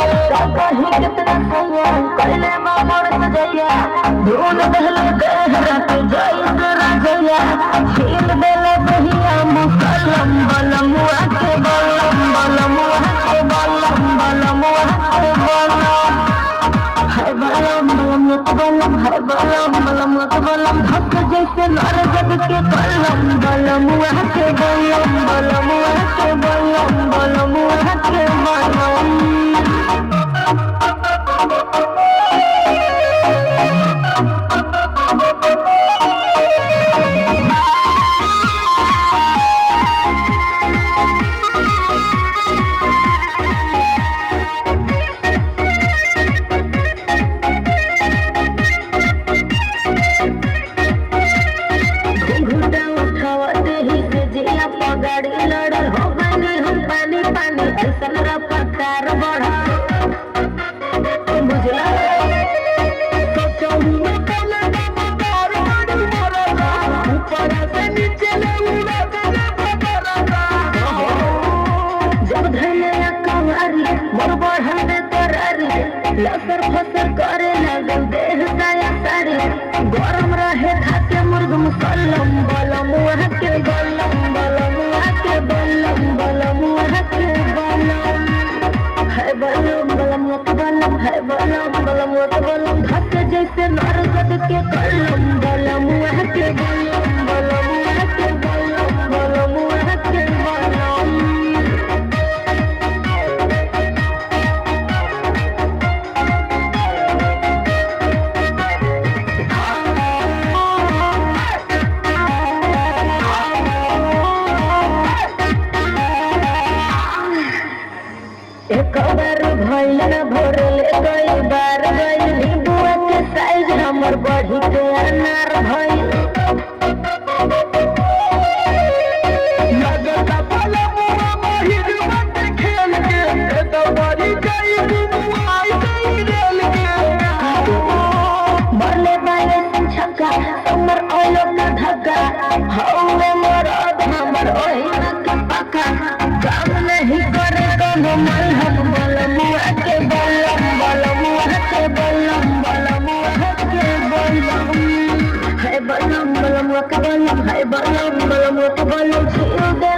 कितना सैया कैले मामोर सजैया धूल दहले देहरा तू जाई तेरा जैया छील देले बहिया मुसलम बलमुआ के बलम बलमुआ के बलम बलमुआ के बलम है बलम बलम के बलम है बलम बलम के बलम धक जैसे नर जग के बलम बलमुआ के बलम बलमुआ के बलम बलमुआ के बलम लसर फसर करे लगल देह साया सारी गरम रहे खाके मुर्ग मुसलम बलम वहाँ के बलम बलम वहाँ के बलम बलम वहाँ के बलम है बलम बलम के बलम है बलम बलम के बलम धक जैसे नर जग के कलम बलम वहाँ के बलम बलम वहाँ के बलम बलम वहाँ के बलम एक बार भइल न भरले कई बार गइल नींबुआ के साइज हमर बढ़ी के अनार भइल लगता बलमुआ महिर मत खेल के तो बड़ी गई नींबुआ आई रेल के मरले बाले छक्का हमर ओलो का धक्का हौवे मरद हमर ओहिना के पक्का काम नहीं करे कोनो मलहम बलमुआ के बलम बलमुआ के बलम बलमुआ के बलम है बलम बलमुआ के बलम है बलम बलमुआ के बलम छील दे